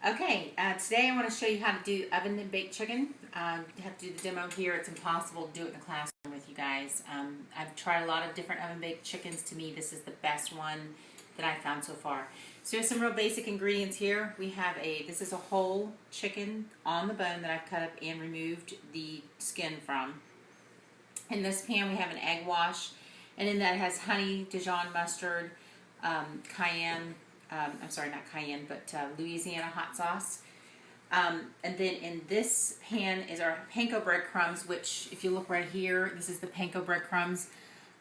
Okay, today I want to show you how to do oven and baked chicken. You have to do the demo here. It's impossible to do it in the classroom with you guys. I've tried a lot of different oven baked chickens. To me, this is the best one that I've found so far. So here's some real basic ingredients here. We have this is a whole chicken on the bone that I've cut up and removed the skin from. In this pan we have an egg wash, and in that has honey, Dijon mustard, cayenne, I'm sorry, not cayenne, but Louisiana hot sauce. And then in this pan is our panko breadcrumbs, which if you look right here, this is the panko breadcrumbs.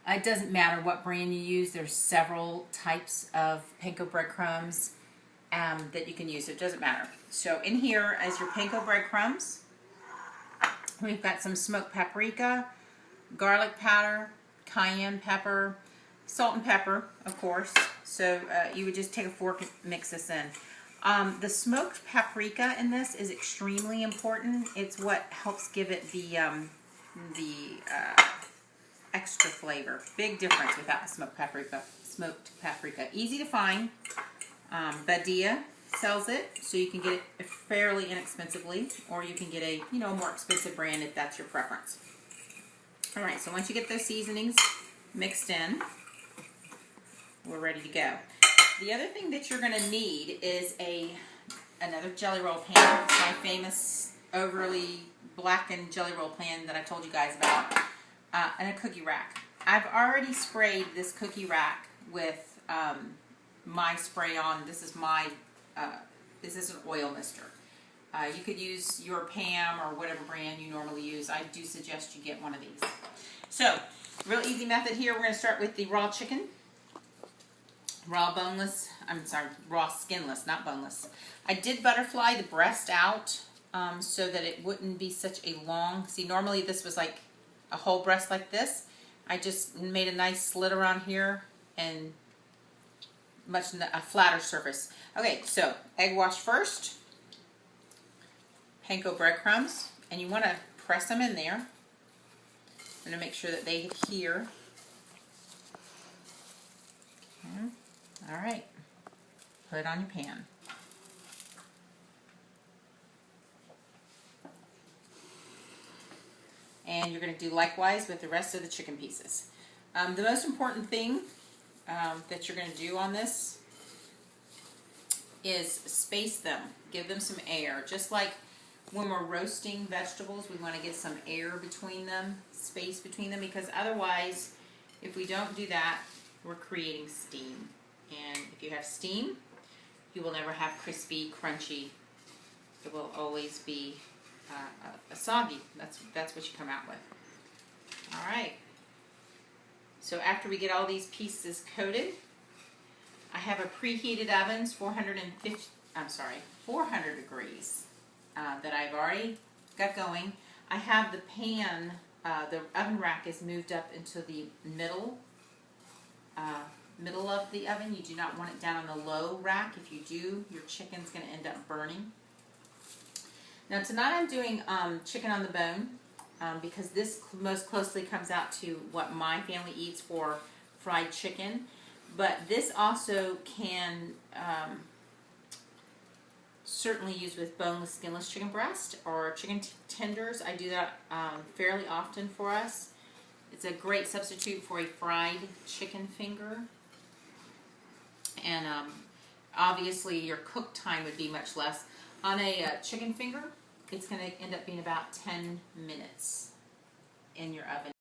It doesn't matter what brand you use. There's several types of panko breadcrumbs that you can use. It doesn't matter. So in here is your panko breadcrumbs. We've got some smoked paprika, garlic powder, cayenne pepper, salt and pepper, of course. So you would just take a fork and mix this in. The smoked paprika in this is extremely important. It's what helps give it the extra flavor. Big difference without the smoked paprika. Easy to find. Badia sells it, so you can get it fairly inexpensively, or you can get a more expensive brand if that's your preference. All right, so once you get those seasonings mixed in, we're ready to go. The other thing that you're going to need is another jelly roll pan. It's my famous overly blackened jelly roll pan that I told you guys about, and a cookie rack. I've already sprayed this cookie rack with my spray on. This is an oil mister. You could use your Pam or whatever brand you normally use. I do suggest you get one of these. So, real easy method here. We're going to start with the raw chicken. Raw skinless, not boneless. I did butterfly the breast out so that it wouldn't be such a long, see normally this was like a whole breast like this. I just made a nice slit around here and a flatter surface. Okay, so egg wash first, panko breadcrumbs, and you want to press them in there. I'm going to make sure that they adhere. Okay. All right, put it on your pan. And you're going to do likewise with the rest of the chicken pieces. The most important thing that you're going to do on this is space them. Give them some air. Just like when we're roasting vegetables, we want to get some air between them, space between them, because otherwise, if we don't do that, we're creating steam. And if you have steam, you will never have crispy, crunchy. It will always be a soggy. That's what you come out with. All right. So after we get all these pieces coated, I have a preheated oven, 400 degrees that I've already got going. I have the pan, the oven rack is moved up into the middle of the oven. You do not want it down on the low rack. If you do, your chicken's going to end up burning. Now tonight I'm doing chicken on the bone because this most closely comes out to what my family eats for fried chicken. But this also can certainly use with boneless, skinless chicken breast or chicken tenders. I do that fairly often for us. It's a great substitute for a fried chicken finger. And obviously your cook time would be much less. On a chicken finger, it's going to end up being about 10 minutes in your oven.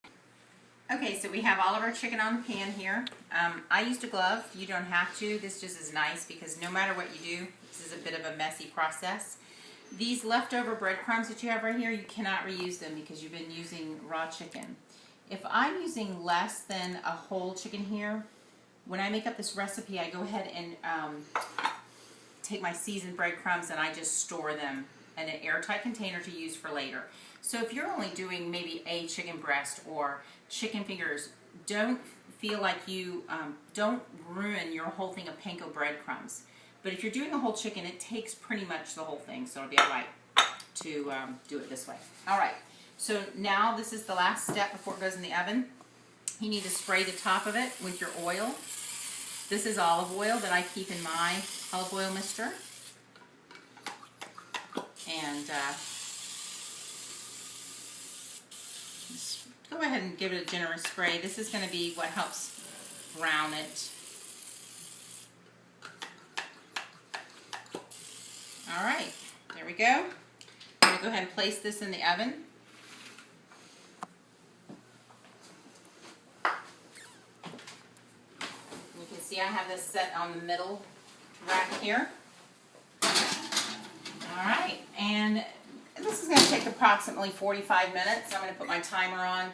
Okay, so we have all of our chicken on the pan here. I used a glove. You don't have to. This just is nice because no matter what you do, this is a bit of a messy process. These leftover breadcrumbs that you have right here, you cannot reuse them because you've been using raw chicken. If I'm using less than a whole chicken here, when I make up this recipe, I go ahead and take my seasoned breadcrumbs and I just store them in an airtight container to use for later. So if you're only doing maybe a chicken breast or chicken fingers, don't feel like you, don't ruin your whole thing of panko breadcrumbs. But if you're doing a whole chicken, it takes pretty much the whole thing, so it'll be alright to do it this way. Alright, so now this is the last step before it goes in the oven. You need to spray the top of it with your oil. This is olive oil that I keep in my olive oil mister. And just go ahead and give it a generous spray. This is going to be what helps brown it. All right, there we go. I'm going to go ahead and place this in the oven. You can see I have this set on the middle rack here. All right, and this is going to take approximately 45 minutes. I'm going to put my timer on.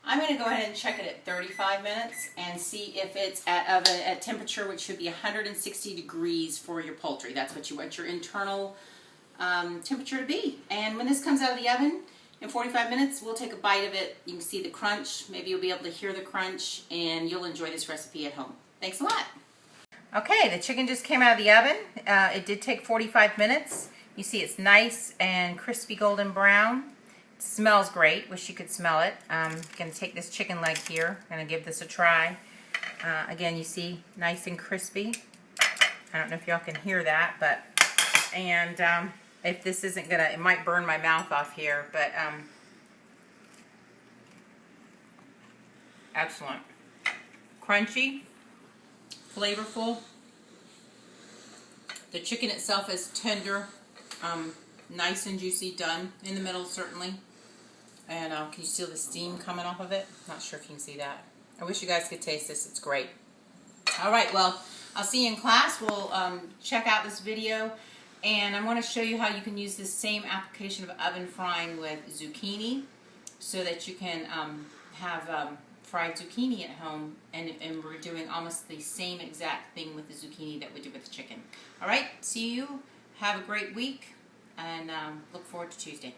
I'm going to go ahead and check it at 35 minutes and see if it's at temperature, which should be 160 degrees for your poultry. That's what you want your internal temperature to be. And when this comes out of the oven in 45 minutes, we'll take a bite of it. You can see the crunch. Maybe you'll be able to hear the crunch, and you'll enjoy this recipe at home. Thanks a lot. Okay, the chicken just came out of the oven. It did take 45 minutes. You see it's nice and crispy golden brown. It smells great. Wish you could smell it. I'm going to take this chicken leg here. I'm going to give this a try. Again, you see nice and crispy. I don't know if y'all can hear that, but if this isn't gonna, it might burn my mouth off here, but excellent. Crunchy, flavorful. The chicken itself is tender, nice and juicy, done in the middle certainly. And can you see the steam coming off of it? Not sure if you can see that. I wish you guys could taste this. It's great. All right, well, I'll see you in class. We'll check out this video, and I'm going to show you how you can use this same application of oven frying with zucchini, so that you can have fried zucchini at home, and we're doing almost the same exact thing with the zucchini that we did with the chicken. All right, see you. Have a great week, and look forward to Tuesday.